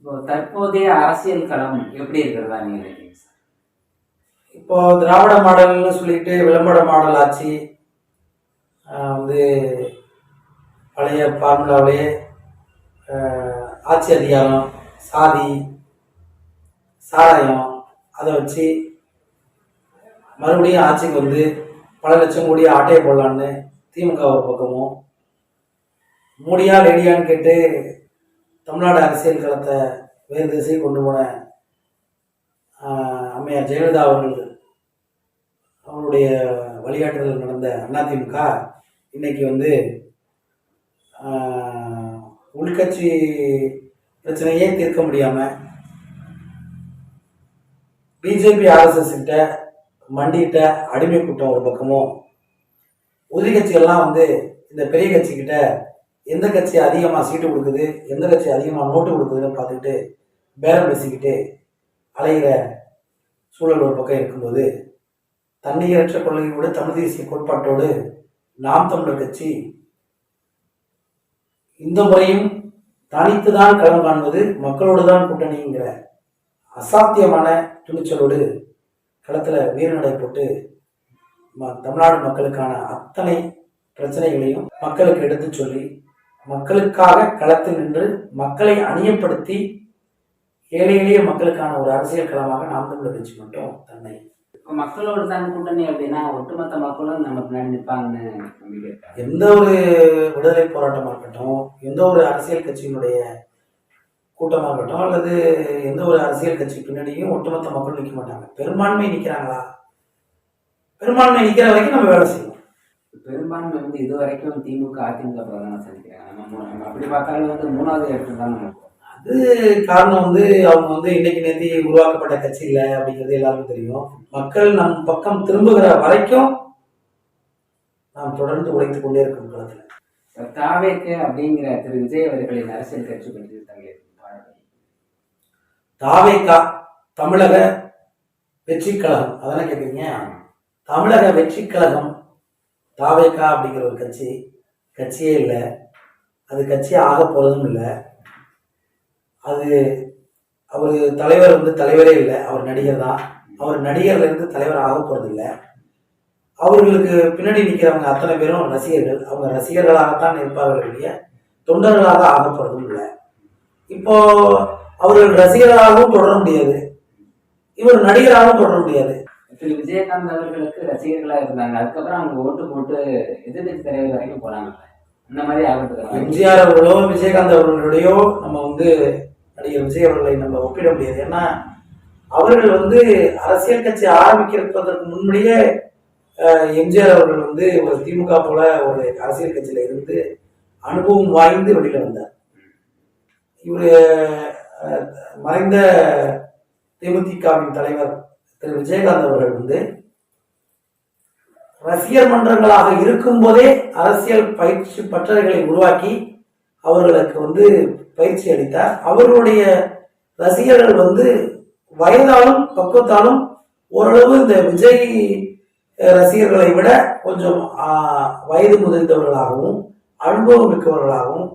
இப்போ தற்போதைய அரசியல் களம் எப்படி இருக்கிறதா நீங்க நினைக்கிறீங்க சார்? இப்போ திராவிட மாடல்னு சொல்லிட்டு விளம்பர மாடல் ஆட்சி வந்து பழைய ஃபார்முலாவிலேயே ஆட்சி அதிகாரம், சாதி, சாராயம் அதை வச்சு மறுபடியும் ஆட்சிக்கு வந்து பல லட்சம் கோடி ஆட்டையை போடலான்னு திமுக ஒரு பக்கமும், மோடியா லேடியான்னு கேட்டு தமிழ்நாடு அரசியல் களத்தை வேறு திசை கொண்டு போன அம்மையார் ஜெயலலிதா அவருடைய வழிகாட்டுதல் நடந்த அதிமுக இன்னைக்கு வந்து உள்கட்சி பிரச்சனையே தீர்க்க முடியாம பிஜேபி ஆர்எஸ்எஸ் கிட்ட மண்டிகிட்ட அடிமை கூட்டம் ஒரு பக்கமும், உதவி கட்சிகள்லாம் வந்து இந்த பெரிய கட்சி கிட்ட எந்த கட்சி அதிகமாக சீட்டு கொடுக்குது, எந்த கட்சி அதிகமாக நோட்டு கொடுக்குதுன்னு பார்த்துக்கிட்டு பேரம் பேசிக்கிட்டு அலைகிற சூழல் ஒரு பக்கம் இருக்கும்போது, தன்னிகரற்ற கொள்கையோடு தமிழ் தேசிய கோட்பாட்டோடு நாம் தமிழர் கட்சி இந்த முறையும் தனித்துதான் களம் காண்பது, மக்களோடு தான் கூட்டணிங்கிற அசாத்தியமான துணிச்சலோடு களத்தில் வீரநடை போட்டு தமிழ்நாடு மக்களுக்கான அத்தனை பிரச்சனைகளையும் மக்களுக்கு எடுத்து சொல்லி, மக்களுக்காக களத்தில் நின்று மக்களை அணியப்படுத்தி ஏழை எளிய மக்களுக்கான ஒரு அரசியல் களமாக நாம் தமிழர் கட்சி மட்டும் தன்னை மக்களோடு தான் கூட்டணி அப்படின்னா ஒட்டுமொத்த மக்களும் நம்ம பின்னாடி நிற்பாங்கன்னு நம்பிக்கை. எந்த ஒரு விடுதலை போராட்டமாக இருக்கட்டும், எந்த ஒரு அரசியல் கட்சியினுடைய கூட்டமாக இருக்கட்டும், அல்லது எந்த ஒரு அரசியல் கட்சி பின்னாடியும் ஒட்டுமொத்த மக்கள் நிற்க மாட்டாங்க. பெரும்பான்மை நிற்கிறாங்களா? பெரும்பான்மை நிற்கிற வரைக்கும் நம்ம வேலை செய்வோம். பெரும்பான்மை வந்து இது வரைக்கும் திமுக அதிமுக பிரதான சந்திக்கிறாங்க. நம்ம அப்படி பார்த்தாலும் வந்து மூணாவது இடத்துல தான் நம்ம. அது காரணம் வந்து அவங்க வந்து இன்னைக்கு நேற்று உருவாக்கப்பட்ட கட்சி இல்லை அப்படிங்கிறது எல்லாருக்கும் தெரியும். மக்கள் நம் பக்கம் திரும்புகிற வரைக்கும் நாம் தொடர்ந்து உழைத்துக் கொண்டே இருக்கும் காலத்துல. தாவேக்கு அப்படிங்கிற திரு விஜய் அவர்களின் அரசியல் கட்சி பற்றி தாவேக்கா தமிழக வெற்றி கழகம் அதானே கேட்குறீங்க? தமிழக வெற்றி கழகம் தாவேக்கா அப்படிங்கிற ஒரு கட்சியே இல்லை. அது கட்சியே ஆக போறதும் இல்லை. அது அவர் தலைவர் வந்து தலைவரே இல்லை, அவர் நடிகர் தான். அவர் நடிகர்ல இருந்து தலைவர் ஆக போறது இல்லை. அவர்களுக்கு பின்னாடி நிற்கிறவங்க அத்தனை பேரும் ரசிகர்கள். அவங்க ரசிகர்களாகத்தான் இருப்பார்களுடைய தொண்டர்களாக ஆக போறதும் இல்லை. இப்போ அவர்கள் ரசிகர்களாகவும் தொடர முடியாது, இவர் நடிகராகவும் தொடர முடியாது. திரு விஜயகாந்த் அவர்களுக்கு ரசிகர்களா இருந்தாங்க, அதுக்கப்புறம் அவங்க ஓட்டு போட்டு எதிர்கட்சி தலைவர் வரைக்கும் போனாங்க. அந்த மாதிரி ஆகட்டும், எம்ஜிஆர் அவர்களோ விஜயகாந்த் அவர்களுடையோ நம்ம வந்து நடிகர் விஜய் அவர்களை நம்ம ஒப்பிட முடியாது. ஏன்னா அவர்கள் வந்து அரசியல் கட்சி ஆரம்பிக்கிறதுக்கு முன்னாடியே எம்ஜிஆர் அவர்கள் வந்து ஒரு திமுக போல ஒரு அரசியல் கட்சியில இருந்து அனுபவம் வாய்ந்து வெளியில வந்தார். இவரு மறைந்த தேமுதிகவின் தலைவர் திரு விஜயகாந்த் அவர்கள் வந்து ரசிகர் மன்றங்களாக இருக்கும் போதே அரசியல் பயிற்சி பட்டறைகளை உருவாக்கி அவர்களுக்கு வந்து பயிற்சி அளித்தார். அவர்களுடைய ரசிகர்கள் வந்து வயதாலும் பக்குவத்தாலும் ஓரளவு இந்த விஜய் ரசிகர்களை விட கொஞ்சம் வயது முதிர்ந்தவர்களாகவும் அனுபவம் மிக்கவர்களாகவும்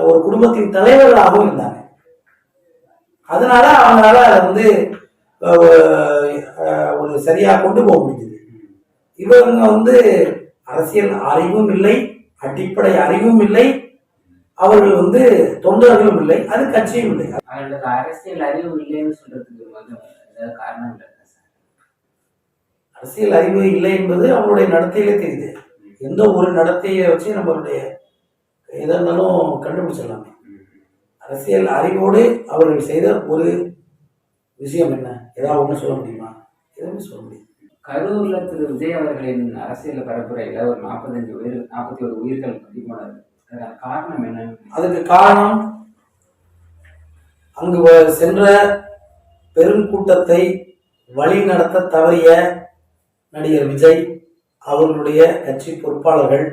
ஒரு குடும்பத்தின் தலைவர்களாகவும் இருந்தாங்க. அதனால அவங்களால வந்து ஒரு சரியா கொண்டு போக முடிஞ்சது. இவங்க வந்து அரசியல் அறிவும் இல்லை, அடிப்படை அறிவும் இல்லை, அவர்கள் வந்து தொண்டர்களும் இல்லை, அது கட்சியும் இல்லை. அரசியல் அறிவு இல்லைன்னு சொல்றதுக்கு காரணம் இல்லை. அரசியல் அறிவு இல்லை என்பது அவங்களுடைய நடத்தையிலே தெரியுது. எந்த ஒரு நடத்தையை வச்சு நம்மளுடைய எதா இருந்தாலும் கண்டுபிடிச்சிடலாமே. அரசியல் அறிவோடு அவர்கள் செய்த ஒரு விஷயம் என்ன, ஏதாவது ஒண்ணு சொல்ல முடியுமா? எதுவுமே சொல்ல முடியும். கரூர்ல திரு விஜய் அவர்களின் அரசியல் பரப்புரையில ஒரு 41 உயிர்கள் பறி போனது. காரணம் என்ன? அதுக்கு காரணம் அங்கு சென்ற பெரும் கூட்டத்தை வழி நடத்த தவறிய நடிகர் விஜய் அவர்களுடைய கட்சி பொறுப்பாளர்கள்,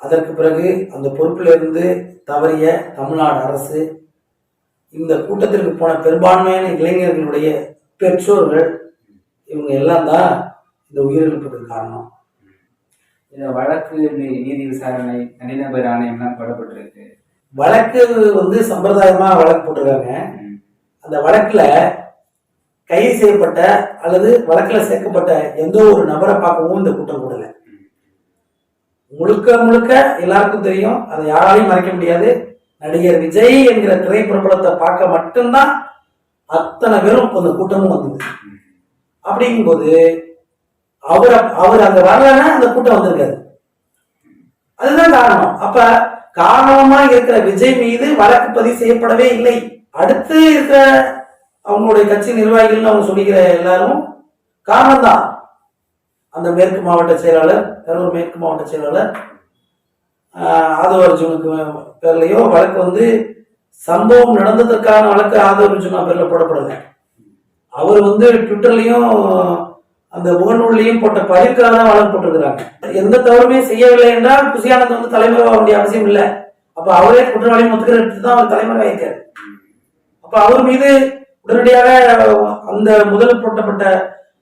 அதற்கு பிறகு அந்த பொறுப்பிலிருந்து தவறிய தமிழ்நாடு அரசு, இந்த கூட்டத்திற்கு போன பெரும்பான்மையான இளைஞர்களுடைய பெற்றோர்கள், இவங்க எல்லாம் தான் இந்த உயிரிழப்புக்கு காரணம். இந்த வழக்கு நீதி விசாரணை தனிநபர் ஆணையம்லாம் போடப்பட்டிருக்கு. வழக்கு வந்து சம்பிரதாயமா வழக்கு போட்டிருக்காங்க. ம். அந்த வழக்குல கைது செய்யப்பட்ட அல்லது வழக்குல சேர்க்கப்பட்ட எந்த ஒரு நபரை பார்க்கவும் இந்த கூட்டம் கூடல. முழுக்க முழுக்க எல்லாருக்கும் தெரியும், அதை யாராலையும் மறைக்க முடியாது. நடிகர் விஜய் என்கிற திரைப்பிரபலத்தை பார்க்க மட்டும்தான் அத்தனை பேரும் அந்த கூட்டமும் வந்தது. அப்படிங்கும்போது அவர் அங்க வரலன்னா அந்த கூட்டம் வந்திருக்காது. அதுதான் காரணம். அப்ப காரணமா இருக்கிற விஜய் மீது வழக்கு பதிவு செய்யப்படவே இல்லை. அடுத்து இருக்கிற அவங்களுடைய கட்சி நிர்வாகிகள் அவங்க சொல்லிக்கிற எல்லாரும் காரணம் தான். அந்த மேற்கு மாவட்ட செயலாளர், கரூர் மேற்கு மாவட்ட செயலாளர் ஆதவ அர்ஜுனுக்கு பேர்லயோ வழக்கு வந்து சம்பவம் நடந்ததற்கான வழக்கு ஆதவ அர்ஜுனா பேர்ல போடப்படல. அவர் வந்து ட்விட்டர்லயும் அந்த முகநூல்லையும் போட்ட பதிவுக்காக தான் வழக்கு போட்டிருக்கிறாங்க. எந்த தவறுமே செய்யவில்லை என்றால் புசியானந்த் வந்து தலைமறைவாக வேண்டிய அவசியம் இல்லை. அப்ப அவரே குற்றவாளி முத்துக்கிட்டு தான் அவர் தலைமறைவாயிருக்காரு. அப்ப அவர் மீது உடனடியாக அந்த முதல் போட்டப்பட்ட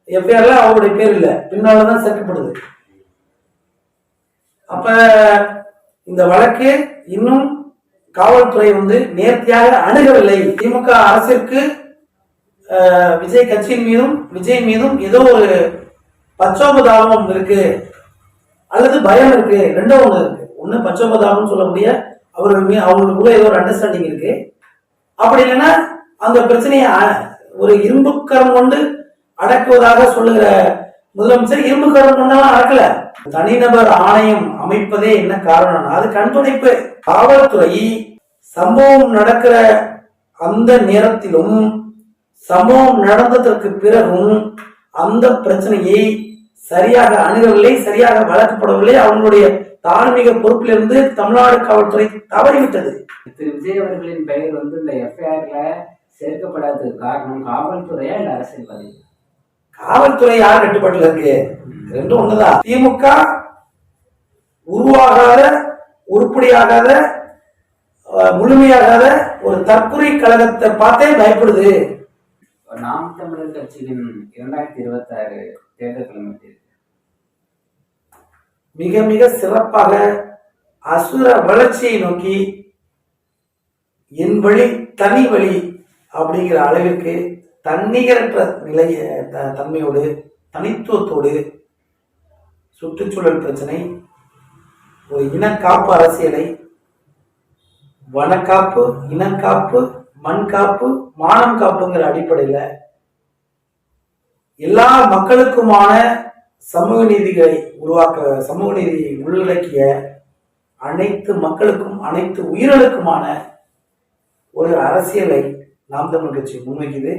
எஃப்ஐஆர்ல அவருடைய பேர் இல்லை, பின்னால்தான் சேர்க்கப்படுது. அப்ப இந்த வழக்கு இன்னும் காவல்துறை வந்து நேர்த்தியாக அணுகவில்லை. திமுக அரசிற்கு விஜய் கட்சியின் மீதும் விஜய் மீதும் ஏதோ ஒரு பச்சோபதாபம் இருக்கு அல்லது பயம் இருக்கு. ரெண்டும் ஒண்ணு இருக்கு. ஒண்ணு பச்சோபதாபம் சொல்லக்கூடிய அவங்களுக்குள்ள ஏதோ ஒரு அண்டர்ஸ்டாண்டிங் இருக்கு. அப்படி இல்லைன்னா அந்த பிரச்சனையை ஒரு இரும்புக்கரம் கொண்டு அடக்குவதாக சொல்லுகிற முதலமைச்சர் இரும்புக்கரம் கொண்டெல்லாம் அடக்கல. தனிநபர் ஆணையம் அமைப்பதே என்ன காரணம்னா அது கண்துடைப்பு. காவல்துறை சம்பவம் நடக்கிற அந்த நேரத்திலும் சம்பவம் நடந்ததற்கு பிறகும் அந்த பிரச்சனையை சரியாக அணுகவில்லை, சரியாக வளர்க்கப்படவில்லை. அவங்களுடைய தார்மீக பொறுப்பிலிருந்து தமிழ்நாடு காவல்துறை தவறிவிட்டது. திரு விஜய் அவர்களின் பெயர் வந்து இந்த எஃப்ஐஆர்ல சேர்க்கப்படாததுக்கு காரணம் காவல்துறையா இல்ல அரசியல்வாதி? காவல்துறை யார் கட்டுப்பாட்டுல இருக்கு? ரெண்டும் ஒண்ணுதான். திமுக உருவாகாத, உருப்படியாகாத, முழுமையாகாத ஒரு தற்கொலை கழகத்தை பார்த்தே பயப்படுது. நாம் தமிழர் கட்சியின் 2026 தேர்தல் கிளம்பி மிக மிக சிறப்பாக அசுர வளர்ச்சியை நோக்கி என் வழி தனி வழி அப்படிங்கிற அளவிற்கு தன்னிகரற்ற தன்மையோடு தனித்துவத்தோடு சுற்றுச்சூழல் பிரச்சனை, ஒரு இனக்காப்பு அரசியலை, வனக்காப்பு, இனக்காப்பு, மண் காப்பு, மானம் காப்புங்கிற அடிப்படையில எல்லா மக்களுக்குமான சமூக நீதிகளை உருவாக்க, சமூக நீதியை உள்ளடக்கிய அனைத்து மக்களுக்கும் அனைத்து உயிர்களுக்குமான ஒரு அரசியலை நாம் தமிழ் கட்சி முன்வைக்குது.